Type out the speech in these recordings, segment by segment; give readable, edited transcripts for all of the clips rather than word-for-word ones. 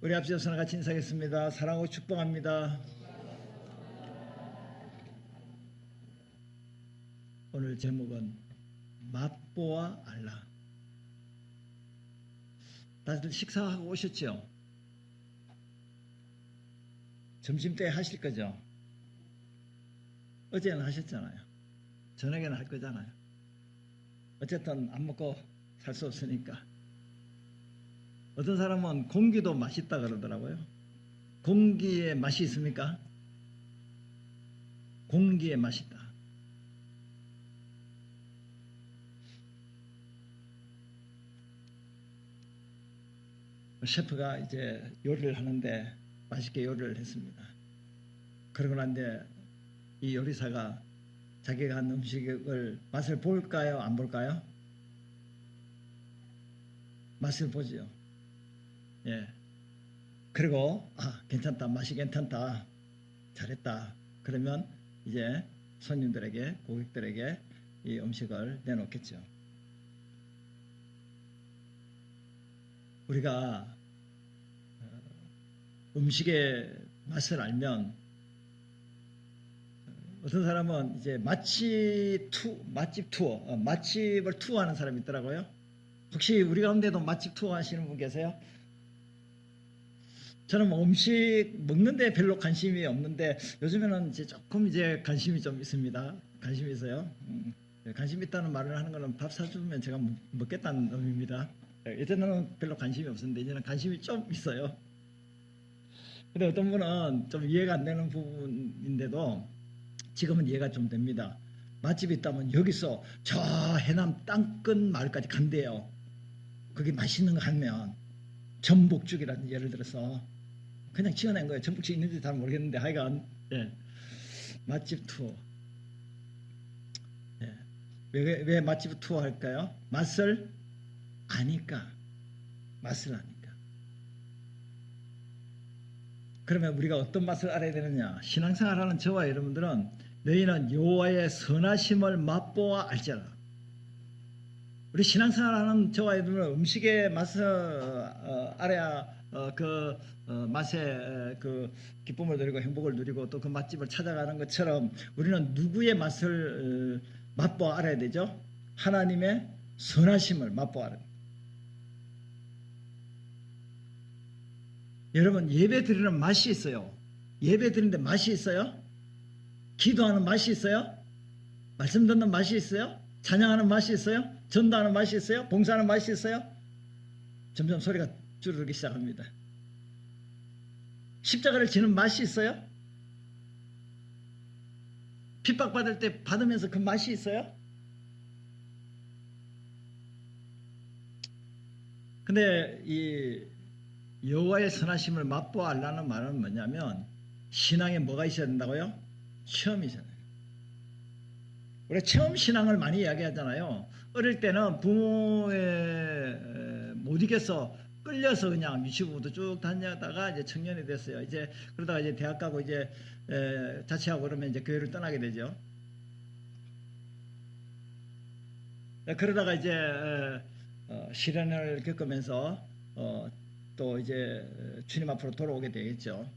우리 앞서서 같이 인사하겠습니다. 사랑하고 축복합니다. 오늘 제목은 맛보아 알라. 다들 식사하고 오셨죠? 점심때 하실 거죠? 어제는 하셨잖아요. 저녁에는 할 거잖아요. 어쨌든 안 먹고 살 수 없으니까. 어떤 사람은 공기도 맛있다 그러더라고요. 공기에 맛이 있습니까? 공기에 맛있다. 셰프가 이제 요리를 하는데 맛있게 요리를 했습니다. 그러고 난데 이 요리사가 자기가 한 음식을 맛을 볼까요? 안 볼까요? 맛을 보지요. 예. 그리고 괜찮다, 맛이 괜찮다, 잘했다. 그러면 이제 손님들에게, 고객들에게 이 음식을 내놓겠죠. 우리가 음식의 맛을 알면 어떤 사람은 이제 맛집 투어, 맛집을 투어하는 사람이 있더라고요. 혹시 우리 가운데도 맛집 투어 하시는 분 계세요? 저는 뭐 음식 먹는데 별로 관심이 없는데 요즘에는 이제 조금 이제 관심이 좀 있습니다. 관심이 있어요. 관심 있다는 말을 하는 거는 밥 사주면 제가 먹겠다는 의미입니다. 예전에는 별로 관심이 없었는데 이제는 관심이 좀 있어요. 근데 어떤 분은 좀 이해가 안 되는 부분인데도 지금은 이해가 좀 됩니다. 맛집이 있다면 여기서 저 해남 땅끝 마을까지 간대요. 거기 맛있는 거 하면 전복죽이라는 예를 들어서 그냥 지어낸 거예요. 전복죽 있는지 잘 모르겠는데 하여간 예. 맛집 투어. 예. 왜 맛집 투어 할까요? 맛을 아니까. 맛을 아니까. 그러면 우리가 어떤 맛을 알아야 되느냐? 신앙생활하는 저와 여러분들은 너희는 여호와의 선하심을 맛보아 알지라. 우리 신앙생활하는 저와 여러분은 음식의 맛을 알아야 맛의 그 기쁨을 누리고 행복을 누리고 또 그 맛집을 찾아가는 것처럼 우리는 누구의 맛을 맛보아 알아야 되죠? 하나님의 선하심을 맛보아 알아야 돼요. 여러분 예배 드리는 맛이 있어요. 예배 드리는데 맛이 있어요? 기도하는 맛이 있어요? 말씀 듣는 맛이 있어요? 찬양하는 맛이 있어요? 전도하는 맛이 있어요? 봉사하는 맛이 있어요? 점점 소리가 줄어들기 시작합니다. 십자가를 지는 맛이 있어요? 핍박받을 때 받으면서 그 맛이 있어요? 근데 이 여호와의 선하심을 맛보아 알라는 말은 뭐냐면 신앙에 뭐가 있어야 된다고요? 체험이잖아요. 우리가 체험 신앙을 많이 이야기하잖아요. 어릴 때는 부모에 못 이겨서 끌려서 그냥 유치부부터 쭉 다니다가 이제 청년이 됐어요. 이제 그러다가 이제 대학 가고 이제 자취하고 그러면 이제 교회를 떠나게 되죠. 그러다가 이제 시련을 겪으면서 또 이제 주님 앞으로 돌아오게 되겠죠.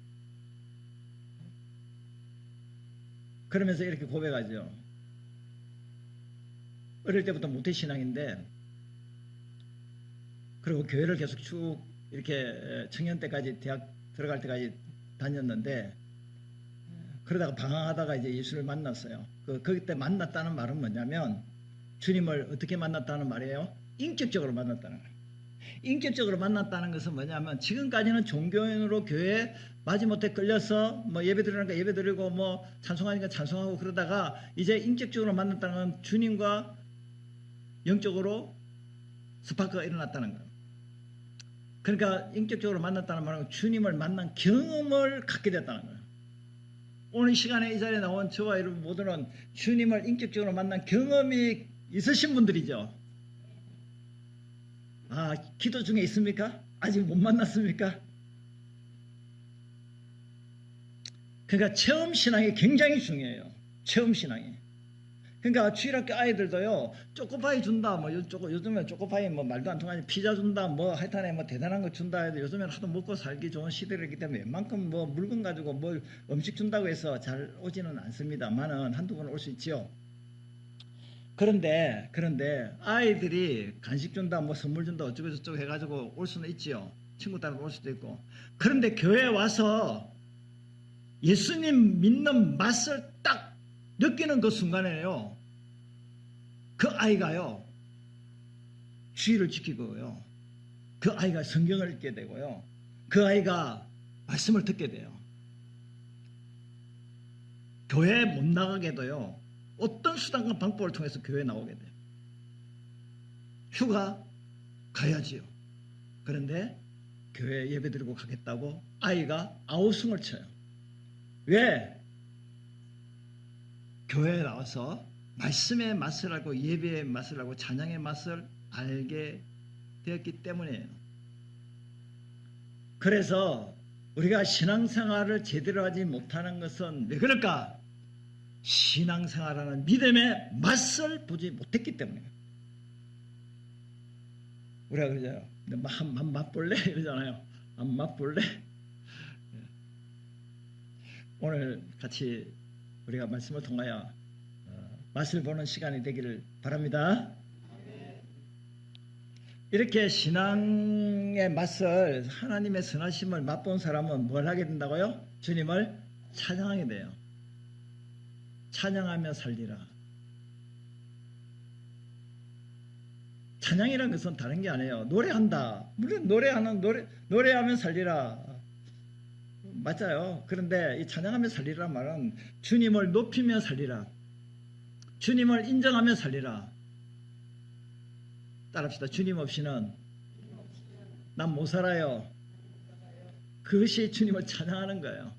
그러면서 이렇게 고백하죠. 어릴 때부터 모태신앙인데 그리고 교회를 계속 쭉 이렇게 청년 때까지 대학 들어갈 때까지 다녔는데 그러다가 방황하다가 이제 예수를 만났어요. 그때 만났다는 말은 뭐냐면 주님을 어떻게 만났다는 말이에요? 인격적으로 만났다는 거예요. 인격적으로 만났다는 것은 뭐냐면 지금까지는 종교인으로 교회에 마지못해 끌려서 뭐 예배 드리니까 예배 드리고 뭐 찬송하니까 찬송하고 그러다가 이제 인격적으로 만났다는 건 주님과 영적으로 스파크가 일어났다는 거예요. 그러니까 인격적으로 만났다는 말은 주님을 만난 경험을 갖게 됐다는 거예요. 오늘 시간에 이 자리에 나온 저와 여러분 모두는 주님을 인격적으로 만난 경험이 있으신 분들이죠. 기도 중에 있습니까? 아직 못 만났습니까? 그러니까 체험신앙이 굉장히 중요해요. 체험신앙이. 그러니까 주일학교 아이들도요, 초코파이 준다, 뭐, 요즘엔 초코파이 뭐 말도 안 통하니 피자 준다, 뭐, 하여튼에 뭐 대단한 거 준다 해도 요즘엔 하도 먹고 살기 좋은 시대이기 때문에 웬만큼 뭐 물건 가지고 뭘 음식 준다고 해서 잘 오지는 않습니다만은 한두 번 올 수 있지요. 그런데 아이들이 간식 준다, 뭐 선물 준다, 어쩌고저쩌고 해가지고 올 수는 있지요. 친구 따라 올 수도 있고. 그런데 교회에 와서 예수님 믿는 맛을 딱 느끼는 그 순간에요, 그 아이가요, 주의를 지키고요, 그 아이가 성경을 읽게 되고요, 그 아이가 말씀을 듣게 돼요. 교회에 못 나가게도요, 어떤 수단과 방법을 통해서 교회에 나오게 돼요. 휴가 가야지요. 그런데 교회 예배 드리고 가겠다고 아이가 아우성을 쳐요. 왜? 교회에 나와서 말씀의 맛을 알고 예배의 맛을 알고 찬양의 맛을 알게 되었기 때문이에요. 그래서 우리가 신앙생활을 제대로 하지 못하는 것은 왜 그럴까? 신앙생활하는 믿음의 맛을 보지 못했기 때문이에요. 우리가 그러잖아요. 한 맛볼래? 이러잖아요. 한 맛볼래? 오늘 같이 우리가 말씀을 통하여 맛을 보는 시간이 되기를 바랍니다. 이렇게 신앙의 맛을, 하나님의 선하심을 맛본 사람은 뭘 하게 된다고요? 주님을 찬양하게 돼요. 찬양하며 살리라. 찬양이라는 것은 다른 게 아니에요. 노래한다. 물론 노래하면 살리라. 맞아요. 그런데 이 찬양하며 살리라는 말은 주님을 높이며 살리라. 주님을 인정하며 살리라. 따라합시다. 주님 없이는 난 못 살아요. 그것이 주님을 찬양하는 거예요.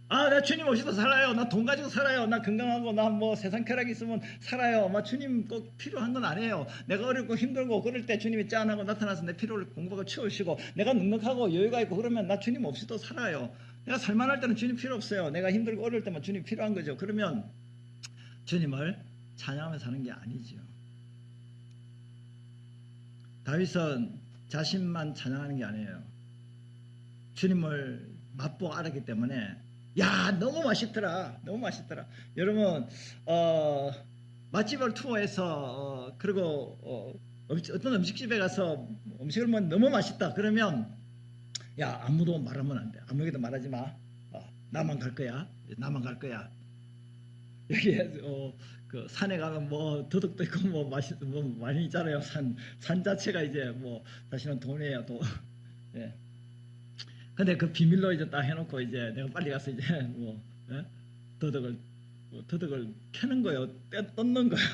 아, 나 주님 없이도 살아요. 나 돈 가지고 살아요. 나 건강하고 나 뭐 세상 쾌락이 있으면 살아요. 막 주님 꼭 필요한 건 아니에요. 내가 어렵고 힘들고 그럴 때 주님이 짠하고 나타나서 내 필요를 공부하고 채우시고, 내가 넉넉하고 여유가 있고 그러면 나 주님 없이도 살아요. 내가 살만할 때는 주님 필요 없어요. 내가 힘들고 어려울 때만 주님 필요한 거죠. 그러면 주님을 찬양하며 사는 게 아니죠. 다윗은 자신만 찬양하는 게 아니에요. 주님을 맛보고 알았기 때문에, 야, 너무 맛있더라. 너무 맛있더라. 여러분, 맛집을 투어해서, 그리고, 어떤 음식집에 가서 음식을 먹으면 너무 맛있다. 그러면, 야, 아무도 말하면 안 돼. 아무에게도 말하지 마. 나만 갈 거야. 나만 갈 거야. 여기에, 그 산에 가면 뭐 도둑도 있고 뭐 많이 있잖아요. 산 자체가 이제 뭐 사실은 돈이에요. 돈. 예. 근데 그 비밀로 이제 딱 해놓고 이제 내가 빨리 가서 이제 뭐 도둑을 캐는 거예요. 뜯는 거예요.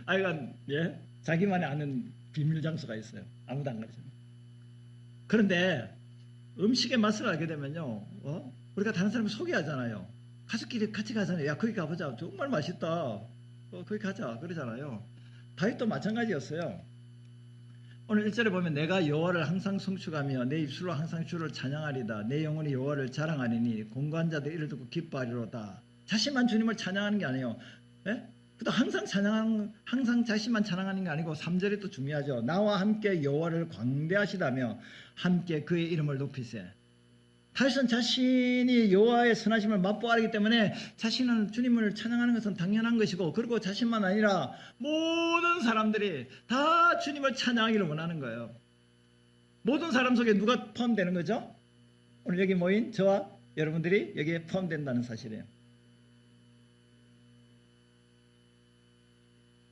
하여간 예, 자기만이 아는 비밀 장소가 있어요. 아무도 안 가르쳐요. 그런데 음식의 맛을 알게 되면요, 우리가 다른 사람을 소개하잖아요. 가족끼리 같이 가잖아요. 야, 거기 가보자. 정말 맛있다. 거기 가자. 그러잖아요. 다윗도 마찬가지였어요. 오늘 1절에 보면 내가 여호와를 항상 송축하며 내 입술로 항상 주를 찬양하리다. 내 영혼이 여호와를 자랑하리니 공관자들 이를 듣고 기뻐하리로다. 자신만 주님을 찬양하는 게 아니에요. 예? 또 항상 자신만 찬양하는 게 아니고 3절이 또 중요하죠. 나와 함께 여호와를 광대하시다며 함께 그의 이름을 높이세. 다윗은 자신이 여호와의 선하심을 맛보아 알기 때문에 자신은 주님을 찬양하는 것은 당연한 것이고, 그리고 자신만 아니라 모든 사람들이 다 주님을 찬양하기를 원하는 거예요. 모든 사람 속에 누가 포함되는 거죠? 오늘 여기 모인 저와 여러분들이 여기에 포함된다는 사실이에요.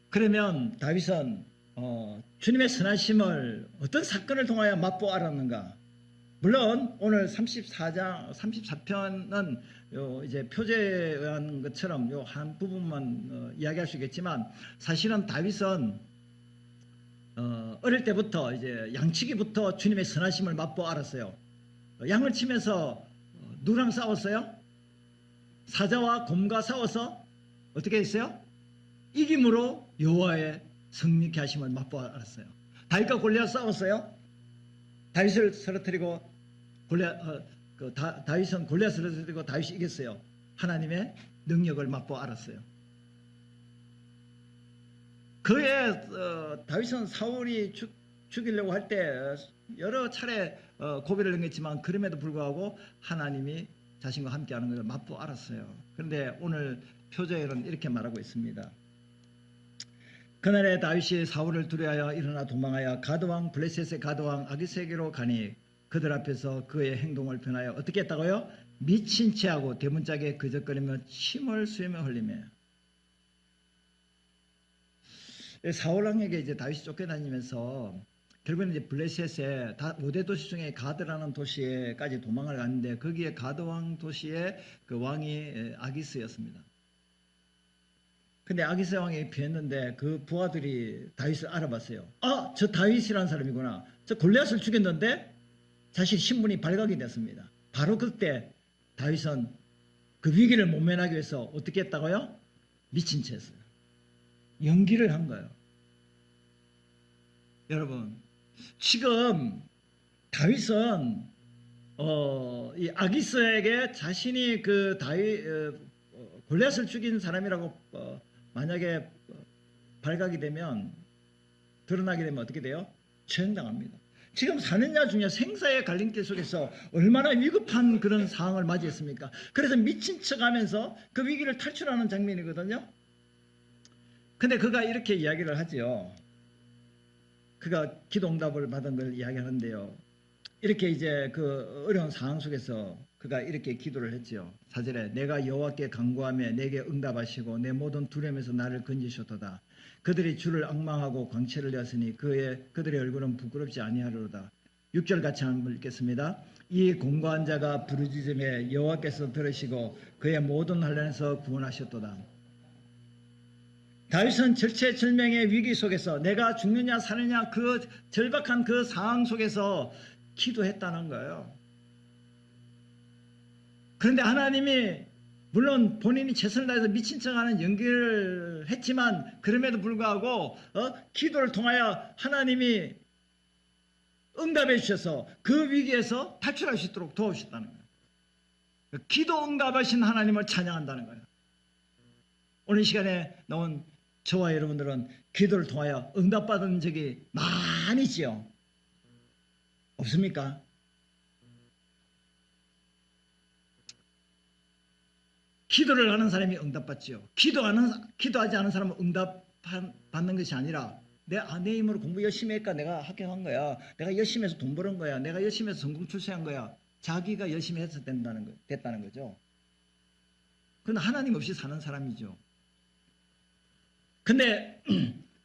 그러면 다윗은 주님의 선하심을 어떤 사건을 통하여 맛보아 알았는가? 물론 오늘 34편은 이제 표제에 의한 것처럼 요 한 부분만 이야기할 수 있겠지만, 사실은 다윗은 어릴 때부터 이제 양치기부터 주님의 선하심을 맛보아 알았어요. 양을 치면서 누구랑 싸웠어요? 사자와 곰과 싸워서 어떻게 했어요? 이김으로 여호와의 성립케 하심을 맛보아 알았어요. 다윗과 골리앗 싸웠어요. 다윗을 쓰러뜨리고 다윗은 골리앗을 쓰러뜨리고 다윗이 이겼어요. 하나님의 능력을 맛보아 알았어요. 그의 다윗은 사울이 죽이려고 할 때 여러 차례 고비를 넘겼지만 그럼에도 불구하고 하나님이 자신과 함께하는 것을 맛보 알았어요. 그런데 오늘 표제에는 이렇게 말하고 있습니다. 그날에 다윗이 사울을 두려하여 일어나 도망하여 가드왕 블레셋의 가드왕 아기스에게로 가니 그들 앞에서 그의 행동을 변하여 어떻게 했다고요? 미친 체하고 대문짝에 그적거리며 침을 수염에 흘리며. 사울왕에게 이제 다윗이 쫓겨다니면서 결국은 이제 블레셋의 5대 도시 중에 가드라는 도시에까지 도망을 갔는데 거기에 가드왕 도시의 그 왕이 아기스였습니다. 근데 아기스 왕이 피했는데 그 부하들이 다윗을 알아봤어요. 아, 저 다윗이라는 사람이구나. 저 골리앗을 죽였는데 자신 신분이 발각이 됐습니다. 바로 그때 다윗은 그 위기를 모면하기 위해서 어떻게 했다고요? 미친 채 했어요. 연기를 한 거예요. 여러분, 지금 다윗은 이 아기스에게 자신이 그 골리앗을 죽인 사람이라고 만약에 발각이 되면, 드러나게 되면 어떻게 돼요? 처형당합니다. 지금 사느냐 중에 생사의 갈림길 속에서 얼마나 위급한 그런 상황을 맞이했습니까? 그래서 미친 척하면서 그 위기를 탈출하는 장면이거든요. 근데 그가 이렇게 이야기를 하지요. 그가 기도응답을 받은 걸 이야기하는데요. 이렇게 이제 그 어려운 상황 속에서 그가 이렇게 기도를 했지요. 4절에 내가 여호와께 간구하며 내게 응답하시고 내 모든 두려움에서 나를 건지셨도다. 그들이 주를 앙망하고 광채를 내었으니 그들의 얼굴은 부끄럽지 아니하리로다. 6절 같이 한번 읽겠습니다. 이 공고한 자가 부르짖음에 여호와께서 들으시고 그의 모든 환난에서 구원하셨도다. 다윗은 절체절명의 위기 속에서 내가 죽느냐 사느냐 그 절박한 그 상황 속에서 기도했다는 거예요. 그런데 하나님이 물론 본인이 최선을 다해서 미친 척하는 연기를 했지만 그럼에도 불구하고 기도를 통하여 하나님이 응답해 주셔서 그 위기에서 탈출할 수 있도록 도와주셨다는 거예요. 기도 응답하신 하나님을 찬양한다는 거예요. 오늘 이 시간에 나온 저와 여러분들은 기도를 통하여 응답받은 적이 많이지요. 없습니까? 기도를 하는 사람이 응답받지요. 기도하지 않은 사람은 응답받는 것이 아니라 내 힘으로 공부 열심히 했까 내가 합격한 거야. 내가 열심히 해서 돈 버는 거야. 내가 열심히 해서 성공 출세한 거야. 자기가 열심히 해서 됐다는 거죠. 그건 하나님 없이 사는 사람이죠. 근데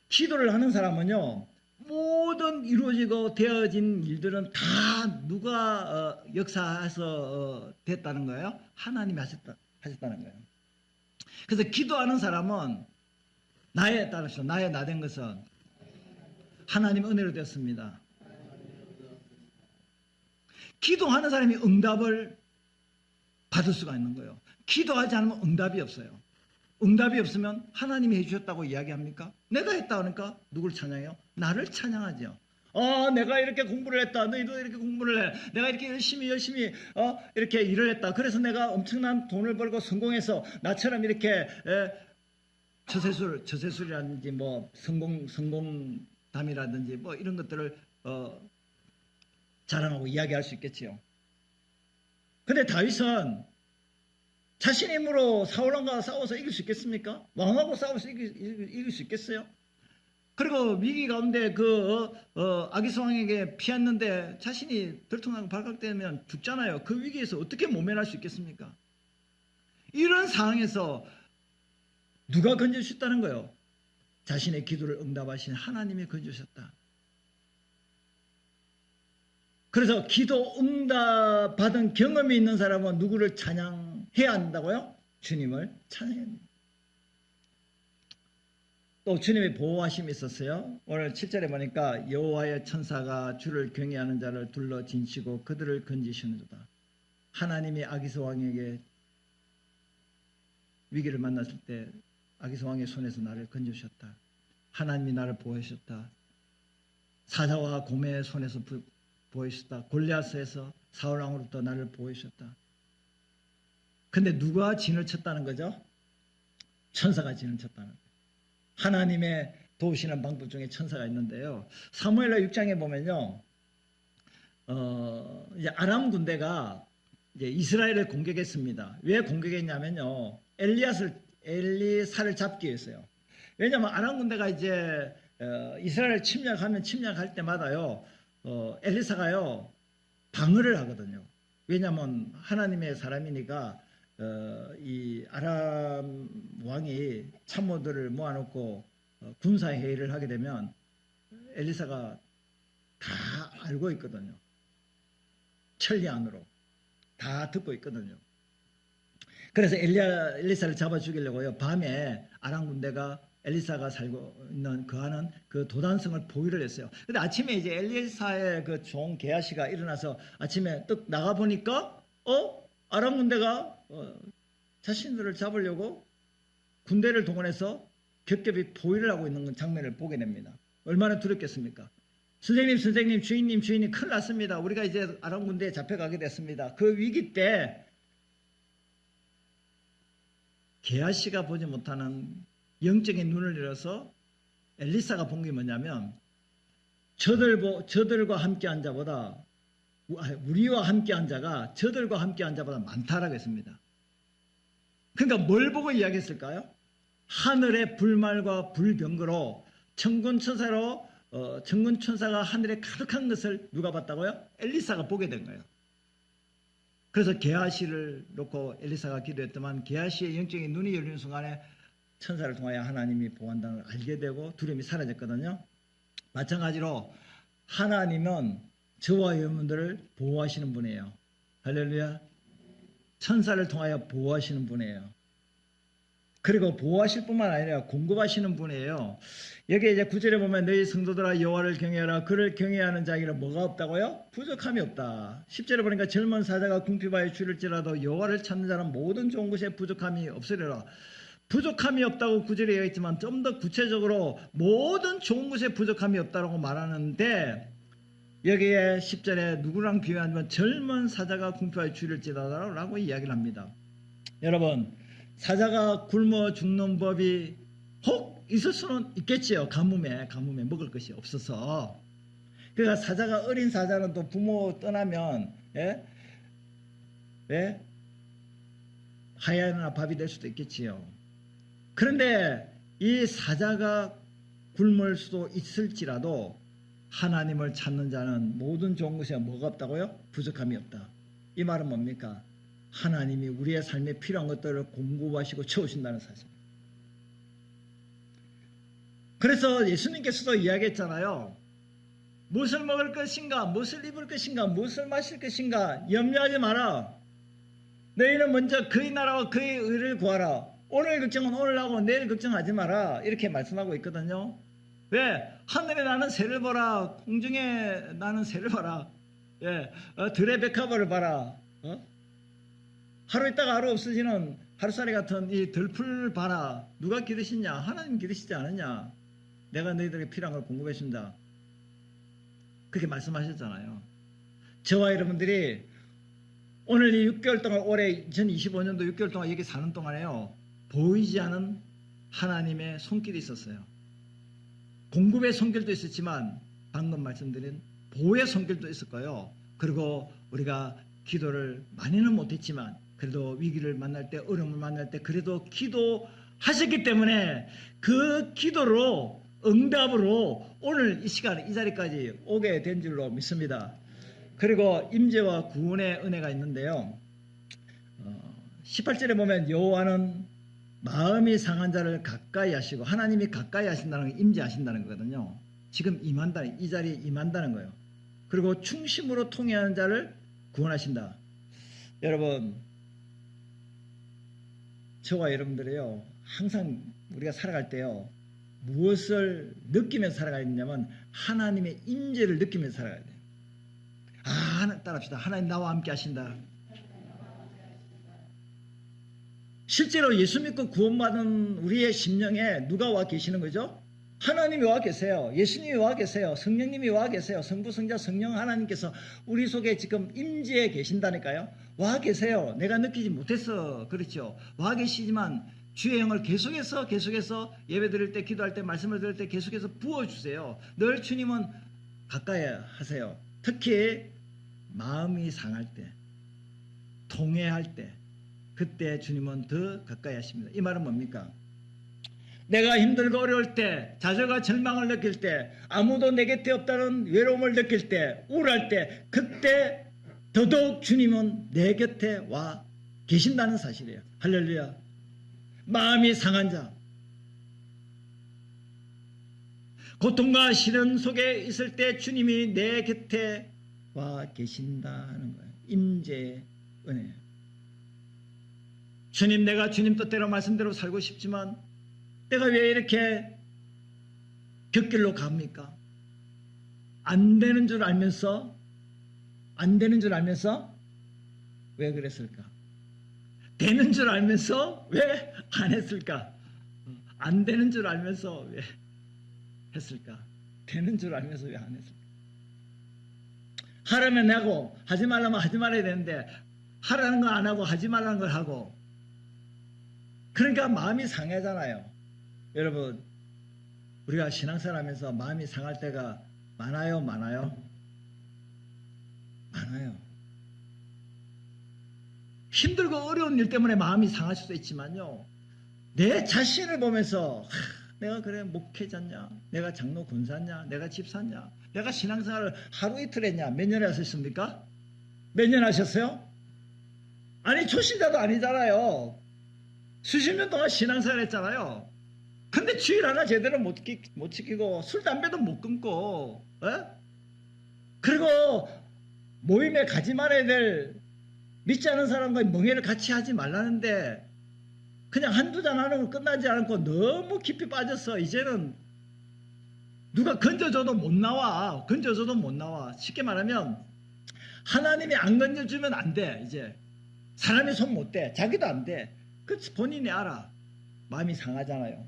기도를 하는 사람은요. 모든 이루어지고 되어진 일들은 다 누가 역사해서 됐다는 거예요? 하나님이 하셨다는 거예요. 그래서 기도하는 사람은 나의 나된 것은 하나님 은혜로 됐습니다. 기도하는 사람이 응답을 받을 수가 있는 거예요. 기도하지 않으면 응답이 없어요. 응답이 없으면 하나님이 해주셨다고 이야기합니까? 내가 했다 하니까 누굴 찬양해요? 나를 찬양하죠. 내가 이렇게 공부를 했다. 너희도 이렇게 공부를 해. 내가 이렇게 열심히 이렇게 일을 했다. 그래서 내가 엄청난 돈을 벌고 성공해서 나처럼 이렇게 저세술이라든지 뭐 성공담이라든지 뭐 이런 것들을 자랑하고 이야기할 수 있겠지요. 근데 다윗은 자신의 힘으로 사울왕과 싸워서 이길 수 있겠습니까? 왕하고 싸워서 이길 수 있겠어요? 그리고 위기 가운데 아기스 왕에게 피했는데 자신이 들통나고 발각되면 죽잖아요. 그 위기에서 어떻게 모면할 수 있겠습니까? 이런 상황에서 누가 건져주셨다는 거예요? 자신의 기도를 응답하신 하나님이 건져주셨다. 그래서 기도 응답 받은 경험이 있는 사람은 누구를 찬양해야 한다고요? 주님을 찬양해야 합니다. 또 주님의 보호하심이 있었어요. 오늘 7절에 보니까 여호와의 천사가 주를 경외하는 자를 둘러 진치고 그들을 건지시는도다. 하나님이 아기스 왕에게 위기를 만났을 때 아기스 왕의 손에서 나를 건져주셨다. 하나님이 나를 보호하셨다. 사자와 곰의 손에서 보호하셨다. 골리앗에서 사울왕으로부터 나를 보호하셨다. 근데 누가 진을 쳤다는 거죠? 천사가 진을 쳤다는 거예요. 하나님의 도우시는 방법 중에 천사가 있는데요. 사무엘하 6장에 보면요. 이제 아람 군대가 이제 이스라엘을 공격했습니다. 왜 공격했냐면요. 엘리사를 잡기 위해서요. 왜냐하면 아람 군대가 이제 이스라엘을 침략할 때마다요. 엘리사가요. 방어를 하거든요. 왜냐하면 하나님의 사람이니까 이 아람 왕이 참모들을 모아놓고 군사회의를 하게 되면 엘리사가 다 알고 있거든요. 천리안으로 다 듣고 있거든요. 그래서 엘리사를 잡아 죽이려고요. 밤에 아람 군대가 엘리사가 살고 있는 거하는 그 도단성을 포위를 했어요. 근데 아침에 이제 엘리사의 그 종 게하시가 일어나서 아침에 떡 나가 보니까 아람 군대가 자신들을 잡으려고 군대를 동원해서 겹겹이 포위를 하고 있는 장면을 보게 됩니다. 얼마나 두렵겠습니까? 선생님, 주인님, 큰일 났습니다. 우리가 이제 아람 군대에 잡혀가게 됐습니다. 그 위기 때 게하시가 보지 못하는 영적인 눈을 열어서 엘리사가 본 게 뭐냐면 저들과 함께한 자보다 우리와 함께한 자가 저들과 함께한 자보다 많다라고 했습니다. 그러니까 뭘 보고 이야기했을까요? 하늘의 불말과 불병거로 천군천사가 하늘에 가득한 것을 누가 봤다고요? 엘리사가 보게 된 거예요. 그래서 게하시를 놓고 엘리사가 기도했더만 게하시의 영적인 눈이 열리는 순간에 천사를 통하여 하나님이 보호한다는 걸 알게 되고 두려움이 사라졌거든요. 마찬가지로 하나님은 저와 여러분들을 보호하시는 분이에요. 할렐루야. 천사를 통하여 보호하시는 분이에요. 그리고 보호하실 뿐만 아니라 공급하시는 분이에요. 여기 이제 9절에 보면 너희 성도들아 여호와를 경외하라. 그를 경외하는 자에게는 뭐가 없다고요? 부족함이 없다. 10절에 보니까 젊은 사자가 궁핍하여 줄일지라도 여호와를 찾는 자는 모든 좋은 것에 부족함이 없으리라. 부족함이 없다고 9절에 얘기했지만 좀 더 구체적으로 모든 좋은 것에 부족함이 없다고 말하는데 여기에 10절에 누구랑 비유하면 젊은 사자가 궁핍하여 줄일지라도 라고 이야기를 합니다. 여러분 사자가 굶어 죽는 법이 혹 있을 수는 있겠지요. 가뭄에 먹을 것이 없어서. 그러니까 어린 사자는 또 부모 떠나면 하얀이나 밥이 될 수도 있겠지요. 그런데 이 사자가 굶을 수도 있을지라도 하나님을 찾는 자는 모든 좋은 것에 뭐가 없다고요? 부족함이 없다. 이 말은 뭡니까? 하나님이 우리의 삶에 필요한 것들을 공급하시고 채우신다는 사실. 그래서 예수님께서도 이야기했잖아요. 무엇을 먹을 것인가, 무엇을 입을 것인가, 무엇을 마실 것인가 염려하지 마라. 너희는 먼저 그의 나라와 그의 의를 구하라. 오늘 걱정은 오늘 하고 내일 걱정하지 마라. 이렇게 말씀하고 있거든요. 왜? 하늘에 나는 새를 보라. 공중에 나는 새를 봐라. 들의 백합을 봐라. 하루 있다가 하루 없어지는 하루살이 같은 이 들풀 봐라. 누가 기르시냐? 하나님 기르시지 않느냐? 내가 너희들에게 필요한 걸 공급해 준다. 그렇게 말씀하셨잖아요. 저와 여러분들이 오늘 이 6개월 동안 올해 2025년도 6개월 동안 여기 사는 동안에요. 보이지 않은 하나님의 손길이 있었어요. 공급의 손길도 있었지만 방금 말씀드린 보호의 손길도 있을 거예요. 그리고 우리가 기도를 많이는 못했지만 그래도 위기를 만날 때 어려움을 만날 때 그래도 기도하셨기 때문에 그 기도로 응답으로 오늘 이 시간 이 자리까지 오게 된 줄로 믿습니다. 그리고 임재와 구원의 은혜가 있는데요. 18절에 보면 여호와는 마음이 상한 자를 가까이 하시고 하나님이 가까이 하신다는 게 임재하신다는 거거든요. 지금 임한다는 이 자리에 임한다는 거예요. 그리고 충심으로 통회하는 자를 구원하신다. 여러분 저와 여러분들이요 항상 우리가 살아갈 때요 무엇을 느끼면서 살아가야 되냐면 하나님의 임재를 느끼면서 살아가야 돼요. 따라합시다. 하나님 나와 함께 하신다. 실제로 예수 믿고 구원받은 우리의 심령에 누가 와 계시는 거죠? 하나님이 와 계세요. 예수님이 와 계세요. 성령님이 와 계세요. 성부, 성자, 성령 하나님께서 우리 속에 지금 임재해 계신다니까요. 와 계세요. 내가 느끼지 못해서 그렇죠. 와 계시지만 주의 영을 계속해서 예배 드릴 때, 기도할 때, 말씀을 들을 때 계속해서 부어주세요. 늘 주님은 가까이 하세요. 특히 마음이 상할 때, 통회할 때, 그때 주님은 더 가까이 하십니다. 이 말은 뭡니까? 내가 힘들고 어려울 때, 좌절과 절망을 느낄 때, 아무도 내 곁에 없다는 외로움을 느낄 때, 우울할 때, 그때 더더욱 주님은 내 곁에 와 계신다는 사실이에요. 할렐루야. 마음이 상한 자, 고통과 시련 속에 있을 때 주님이 내 곁에 와 계신다는 거예요. 임재의 은혜예요. 주님, 내가 주님 뜻대로 말씀대로 살고 싶지만 내가 왜 이렇게 곁길로 갑니까? 안 되는 줄 알면서 왜 그랬을까? 되는 줄 알면서 왜 안 했을까? 안 되는 줄 알면서 왜 했을까? 되는 줄 알면서 왜 안 했을까? 하라면 하고 하지 말라면 하지 말아야 되는데 하라는 거 안 하고 하지 말라는 걸 하고, 그러니까 마음이 상하잖아요. 여러분, 우리가 신앙생활하면서 마음이 상할 때가 많아요? 많아요? 힘들고 어려운 일 때문에 마음이 상할 수도 있지만요, 내 자신을 보면서 내가 그래 목회자냐, 내가 장로 권사냐, 내가 집사냐, 내가 신앙생활을 하루 이틀 했냐, 몇 년 하셨습니까? 몇 년 하셨어요? 아니 초신자도 아니잖아요. 수십 년 동안 신앙생활 했잖아요. 근데 주일 하나 제대로 못 지키고 술 담배도 못 끊고, 그리고 모임에 가지 말아야 될 믿지 않은 사람과 멍해를 같이 하지 말라는데 그냥 한두 잔 하는 거 끝나지 않고 너무 깊이 빠져서 이제는 누가 건져줘도 못 나와. 쉽게 말하면 하나님이 안 건져주면 안 돼. 이제 사람이 손 못 대. 자기도 안 돼. 그 본인이 알아. 마음이 상하잖아요.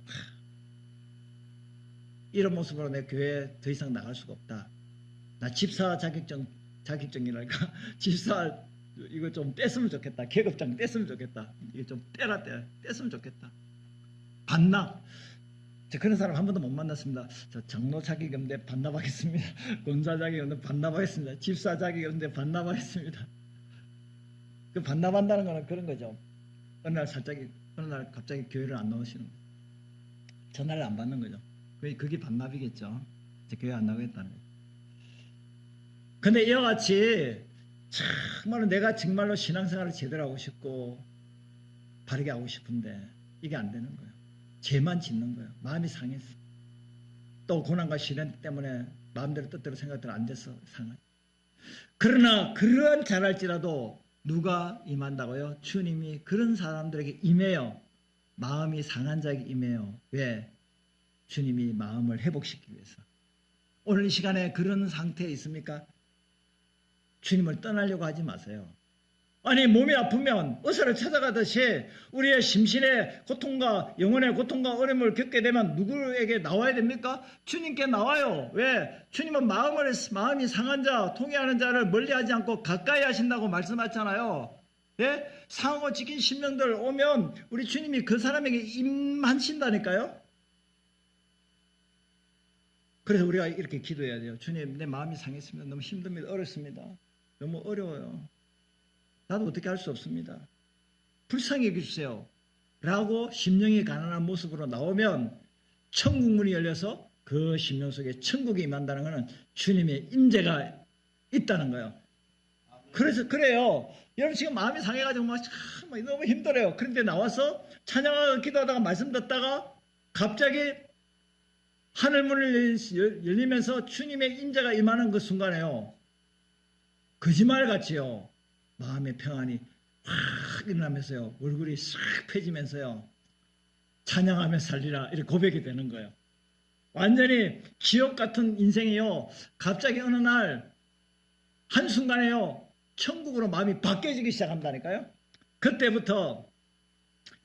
이런 모습으로 내 교회에 더 이상 나갈 수가 없다. 나 집사 자격증이랄까? 집사 이거 좀 뗐으면 좋겠다. 계급장 뗐으면 좋겠다. 이거 좀 뗐으면 좋겠다. 반납. 저 그런 사람 한 번도 못 만났습니다. 저 장로 자격이 없는데 반납하겠습니다. 권사 자격이 없는데 반납하겠습니다. 집사 자격이 없는데 반납하겠습니다. 그 반납한다는 거는 그런 거죠. 어느 날 갑자기 교회를 안 나오시는 거예요. 전화를 안 받는 거죠. 그게 반납이겠죠. 이제 교회 안 나오겠다는 거예요. 근데 이와 같이 정말로 내가 정말로 신앙생활을 제대로 하고 싶고 바르게 하고 싶은데 이게 안 되는 거예요. 죄만 짓는 거예요. 마음이 상해서. 또 고난과 시련 때문에 마음대로 뜻대로 생각대로 안 돼서 상해요. 그러나 그러한 잘할지라도 누가 임한다고요? 주님이 그런 사람들에게 임해요. 마음이 상한 자에게 임해요. 왜? 주님이 마음을 회복시키기 위해서. 오늘 이 시간에 그런 상태에 있습니까? 주님을 떠나려고 하지 마세요. 아니 몸이 아프면 의사를 찾아가듯이 우리의 심신의 고통과 영혼의 고통과 어려움을 겪게 되면 누구에게 나와야 됩니까? 주님께 나와요. 왜? 주님은 마음이 상한 자, 통회하는 자를 멀리하지 않고 가까이 하신다고 말씀하셨잖아요. 예? 상하고 지킨 신명들 오면 우리 주님이 그 사람에게 임하신다니까요. 그래서 우리가 이렇게 기도해야 돼요. 주님, 내 마음이 상했습니다. 너무 힘듭니다. 어렵습니다. 너무 어려워요. 나도 어떻게 할 수 없습니다. 불쌍히 여겨주세요. 라고 심령이 가난한 모습으로 나오면 천국 문이 열려서 그 심령 속에 천국이 임한다는 것은 주님의 임재가 있다는 거예요. 그래서 그래요. 여러분 지금 마음이 상해가지고 너무 힘들어요. 그런데 나와서 찬양하고 기도하다가 말씀 듣다가 갑자기 하늘문을 열리면서 주님의 임재가 임하는 그 순간에요. 거짓말같이요. 마음의 평안이 확 일어나면서요. 얼굴이 싹 펴지면서요. 찬양하며 살리라 이렇게 고백이 되는 거예요. 완전히 지옥 같은 인생이요. 갑자기 어느 날 한순간에요. 천국으로 마음이 바뀌어지기 시작한다니까요. 그때부터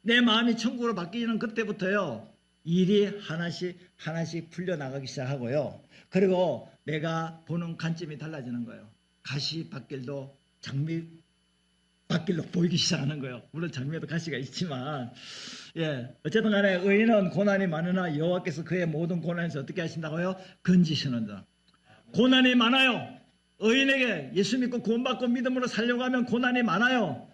내 마음이 천국으로 바뀌는 그때부터요. 일이 하나씩 풀려나가기 시작하고요. 그리고 내가 보는 관점이 달라지는 거예요. 가시밭길도 밭길로 보이기 시작하는 거예요. 물론 장미에도 가시가 있지만, 예, 어쨌든 간에 의인은 고난이 많으나 여호와께서 그의 모든 고난에서 어떻게 하신다고요? 건지시는다. 고난이 많아요. 의인에게 예수 믿고 구원받고 믿음으로 살려고 하면 고난이 많아요.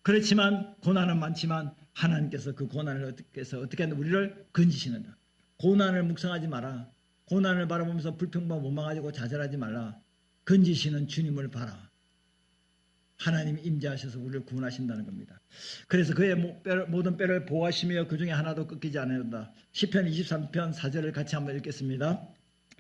그렇지만 고난은 많지만 하나님께서 그 고난을 어떻게 해서 어떻게 하는 우리를 건지시는다. 고난을 묵상하지 마라. 고난을 바라보면서 불평만 못 망가지고 좌절하지 말라. 건지시는 주님을 봐라. 하나님이 임재하셔서 우리를 구원하신다는 겁니다. 그래서 그의 모든 뼈를 보호하시며 그 중에 하나도 꺾이지 않는다. 시편 23편 4절을 같이 한번 읽겠습니다.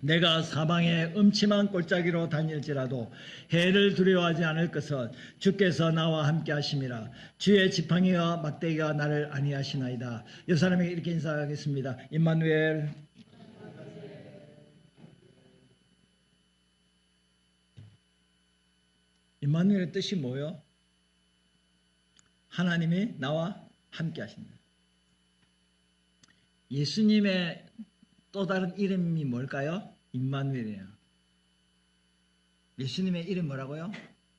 내가 사방에 음침한 골짜기로 다닐지라도 해를 두려워하지 않을 것은 주께서 나와 함께 하심이라. 주의 지팡이와 막대기가 나를 안위하시나이다. 이 사람에게 이렇게 인사하겠습니다. 임마누엘. 임마누엘의 뜻이 뭐예요? 하나님이 나와 함께 하신다. 예수님의 또 다른 이름이 뭘까요? 임마누엘이에요. 예수님의 이름 뭐라고요?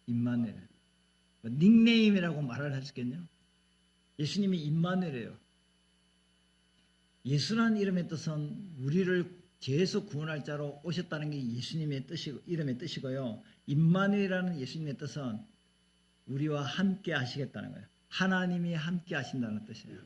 임마누엘. 닉네임이라고 말을 하셨겠냐? 예수님이 임마누엘이에요. 예수라는 이름의 뜻은 우리를 죄에서 구원할 자로 오셨다는 게 예수님의 뜻이고 이름의 뜻이고요. 임마누엘이라는 예수님의 뜻은 우리와 함께 하시겠다는 거예요. 하나님이 함께 하신다는 뜻이에요.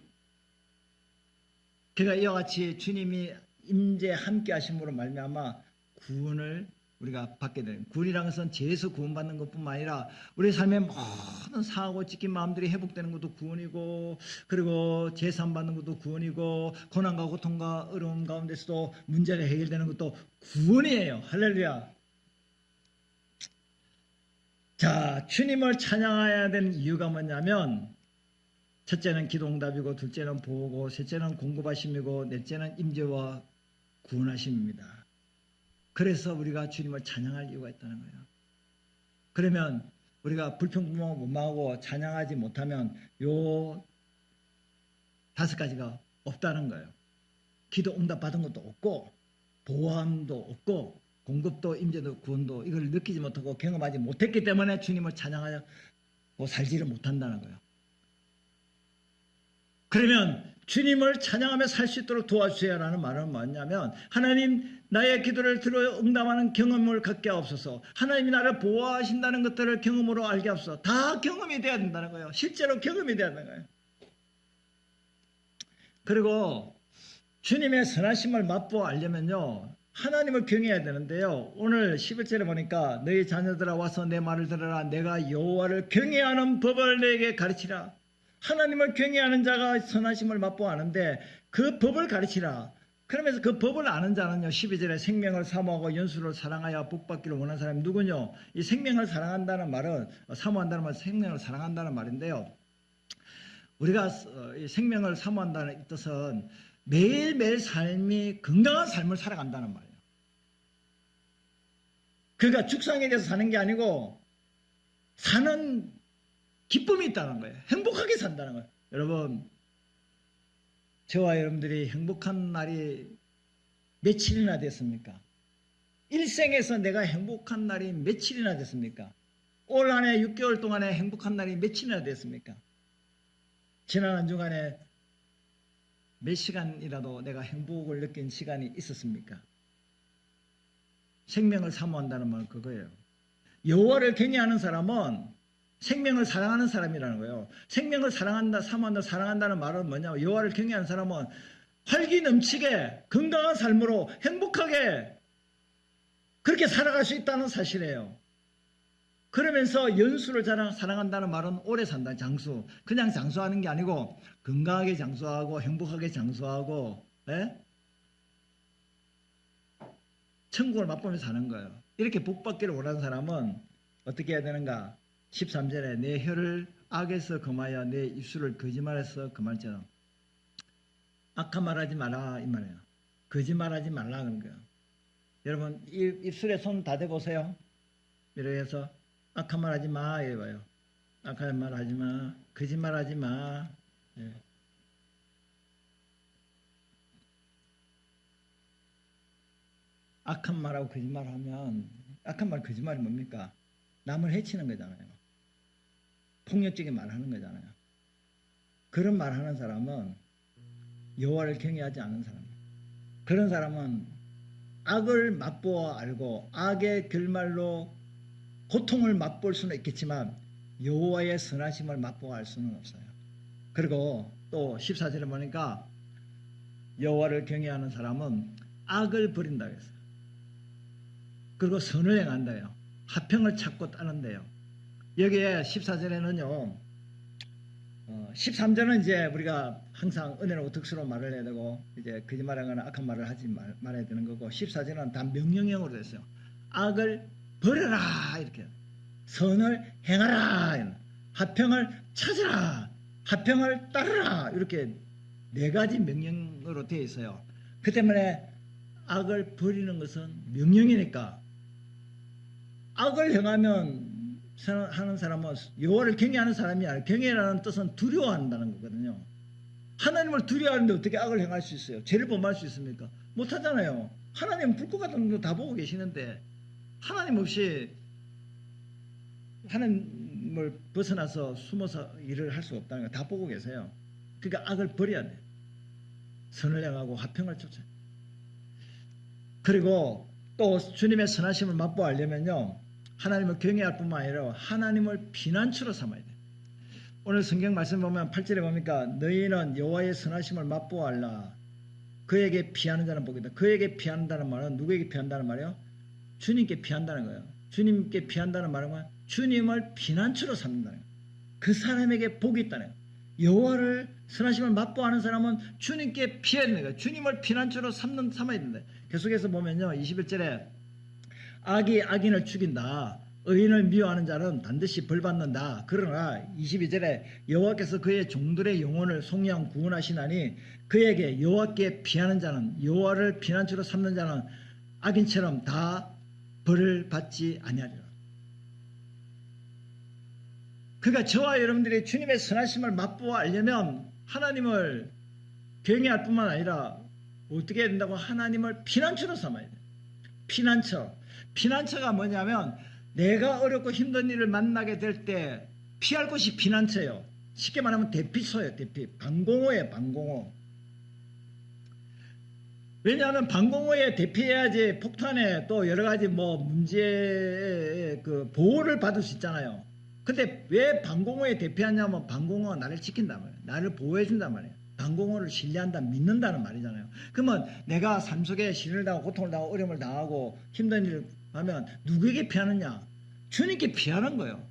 그러니까 이와 같이 주님이 임재 함께 하심으로 말미암아 구원을 우리가 받게 되는, 구원이라는 것은 죄에서 구원받는 것뿐만 아니라 우리 삶의 모든 상하고 찢긴 마음들이 회복되는 것도 구원이고, 그리고 재산 받는 것도 구원이고, 고난과 고통과 어려움 가운데서도 문제가 해결되는 것도 구원이에요. 할렐루야. 자, 주님을 찬양해야 되는 이유가 뭐냐면, 첫째는 기도응답이고, 둘째는 보호고, 셋째는 공급하심이고, 넷째는 임재와 구원하심입니다. 그래서 우리가 주님을 찬양할 이유가 있다는 거예요. 그러면 우리가 불평불만 못 망하고 찬양하지 못하면 요 5가지가 없다는 거예요. 기도 응답 받은 것도 없고, 보호함도 없고, 공급도 임재도 구원도 이걸 느끼지 못하고 경험하지 못했기 때문에 주님을 찬양하고 살지를 못한다는 거예요. 그러면 주님을 찬양하며 살 수 있도록 도와주세요라는 말은 뭐냐면, 하나님 나의 기도를 들어 응답하는 경험을 갖게 하옵소서. 하나님이 나를 보호하신다는 것들을 경험으로 알게 하옵소서. 다 경험이 돼야 된다는 거예요. 실제로 경험이 돼야 되는 거예요. 그리고 주님의 선하심을 맛보아 알려면요, 하나님을 경외해야 되는데요. 오늘 11절에 보니까 너희 자녀들아 와서 내 말을 들으라. 내가 여호와를 경외하는 법을 너에게 가르치라. 하나님을 경외하는 자가 선하심을 맛보아 아는데 그 법을 가르치라. 그러면서 그 법을 아는 자는요, 12절에 생명을 사모하고 연수를 사랑하여 복받기를 원하는 사람이 누구냐? 이 생명을 사랑한다는 말은, 사모한다는 말은 생명을 사랑한다는 말인데요. 우리가 생명을 사모한다는 뜻은 매일매일 삶이 건강한 삶을 살아간다는 말이에요. 그러니까 죽상에 대해서 사는 게 아니고 사는 기쁨이 있다는 거예요. 행복하게 산다는 거예요. 여러분, 저와 여러분들이 행복한 날이 며칠이나 됐습니까? 일생에서 내가 행복한 날이 며칠이나 됐습니까? 올 한 해 6개월 동안에 행복한 날이 며칠이나 됐습니까? 지난 한 주간에 몇 시간이라도 내가 행복을 느낀 시간이 있었습니까? 생명을 사모한다는 말은 그거예요. 여호와를 경외하는 사람은 생명을 사랑하는 사람이라는 거예요. 생명을 사랑한다, 사모한다, 사랑한다는 말은 뭐냐면, 여호와를 경외하는 사람은 활기 넘치게 건강한 삶으로 행복하게 그렇게 살아갈 수 있다는 사실이에요. 그러면서 연수를 사랑한다는 말은 오래 산다, 장수. 그냥 장수하는 게 아니고 건강하게 장수하고 행복하게 장수하고, 예? 천국을 맛보면서 사는 거예요. 이렇게 복받기를 원하는 사람은 어떻게 해야 되는가? 13절에 내 혀를 악에서 금하여 내 입술을 거짓말에서 금할지어다. 악한 말하지 마라 이 말이에요. 거짓말하지 말라 그런 거예요. 여러분 입술에 손 다 대보세요. 이렇게 해서 악한 말하지 마 이래봐요. 악한 말하지 마, 거짓말하지 마. 예. 악한 말하고 거짓말하면, 악한 말 거짓말이 뭡니까? 남을 해치는 거잖아요. 폭력적인 말을 하는 거잖아요. 그런 말 하는 사람은 여호와를 경외하지 않는 사람이에요. 그런 사람은 악을 맛보아 알고 악의 결말로 고통을 맛볼 수는 있겠지만 여호와의 선하심을 맛보아 알 수는 없어요. 그리고 또 14절에 보니까 여호와를 경외하는 사람은 악을 버린다고 했어요. 그리고 선을 행한다요. 화평을 찾고 따른대요. 여기에 14절에는요. 13절은 이제 우리가 항상 은혜로 득수로 말을 해야 되고 이제 거짓말하거나 악한 말을 하지 말아야 되는 거고 14절은 다 명령형으로 됐어요. 악을 버려라 이렇게 선을 행하라 화평을 찾으라 화평을 따르라 이렇게 네 가지 명령으로 되어 있어요. 그 때문에 악을 버리는 것은 명령이니까 악을 행하면 하는 사람은 여호와를 경외하는 사람이 아니라 경외라는 뜻은 두려워한다는 거거든요. 하나님을 두려워하는데 어떻게 악을 행할 수 있어요? 죄를 범할 수 있습니까? 못하잖아요. 하나님은 불꽃 같은 거 다 보고 계시는데 하나님 없이 하나님을 벗어나서 숨어서 일을 할 수 없다는 거 다 보고 계세요. 그러니까 악을 버려야 돼요. 선을 행하고 화평을 쫓아야 돼요. 그리고 또 주님의 선하심을 맛보아려면요. 하나님을 경외할 뿐만 아니라 하나님을 피난처로 삼아야 돼요. 오늘 성경 말씀 보면 8절에 보니까 너희는 여호와의 선하심을 맛보아알라. 그에게 피하는 자는 복이다. 그에게 피한다는 말은 누구에게 피한다는 말이에요? 주님께 피한다는 거예요. 주님께 피한다는 말은 뭐예요? 주님을 피난처로 삼는다는 거예요. 그 사람에게 복이 있다는 거예요. 여호와를 선하심을 맛보아하는 사람은 주님께 피해야 되는 거예요. 주님을 피난처로 삼아야 된다. 계속해서 보면요. 21절에 악이 악인을 죽인다. 의인을 미워하는 자는 반드시 벌받는다. 그러나 22절에 여호와께서 그의 종들의 영혼을 속량 구원하시나니 그에게 여호와께 피하는 자는 여호와를 피난처로 삼는 자는 악인처럼 다 벌을 받지 아니하리라. 그러니까 저와 여러분들이 주님의 선하심을 맛보아 알려면 하나님을 경외할 뿐만 아니라 어떻게 해야 된다고? 하나님을 피난처로 삼아야 돼요. 피난처가 뭐냐면 내가 어렵고 힘든 일을 만나게 될 때 피할 곳이 피난처예요. 쉽게 말하면 대피소예요. 방공호예요. 방공호. 왜냐하면 방공호에 대피해야지 폭탄에 또 여러 가지 문제의 그 보호를 받을 수 있잖아요. 근데 왜 방공호에 대피하냐면 방공호가 나를 지킨단 말이에요. 나를 보호해준단 말이에요. 방공호를 신뢰한다, 믿는다는 말이잖아요. 그러면 내가 삶 속에 시련을 당하고 고통을 당하고 어려움을 당하고 힘든 일을 하면 누구에게 피하느냐? 주님께 피하는 거예요.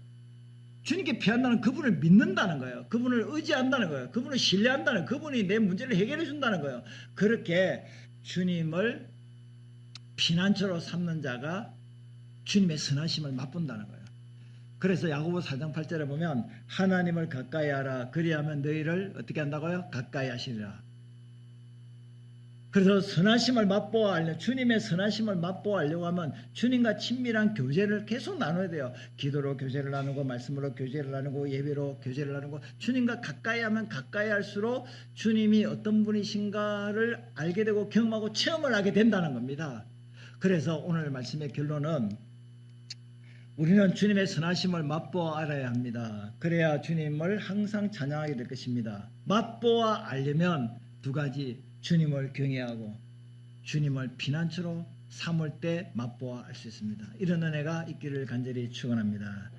주님께 피한다는 그분을 믿는다는 거예요. 그분을 의지한다는 거예요. 그분을 신뢰한다는 거예요. 그분이 내 문제를 해결해 준다는 거예요. 그렇게 주님을 피난처로 삼는 자가 주님의 선하심을 맛본다는 거예요. 그래서 야고보 4장 8절에 보면 하나님을 가까이 하라. 그리하면 너희를 어떻게 한다고요? 가까이 하시리라. 그래서 선하심을 맛보아 주님의 선하심을 맛보아 하려고 하면 주님과 친밀한 교제를 계속 나눠야 돼요. 기도로 교제를 나누고 말씀으로 교제를 나누고 예배로 교제를 나누고 주님과 가까이 하면 가까이 할수록 주님이 어떤 분이신가를 알게 되고 경험하고 체험을 하게 된다는 겁니다. 그래서 오늘 말씀의 결론은 우리는 주님의 선하심을 맛보아 알아야 합니다. 그래야 주님을 항상 찬양하게 될 것입니다. 맛보아 알려면 두 가지, 주님을 경외하고 주님을 피난처로 삼을 때 맛보아 알 수 있습니다. 이런 은혜가 있기를 간절히 축원합니다.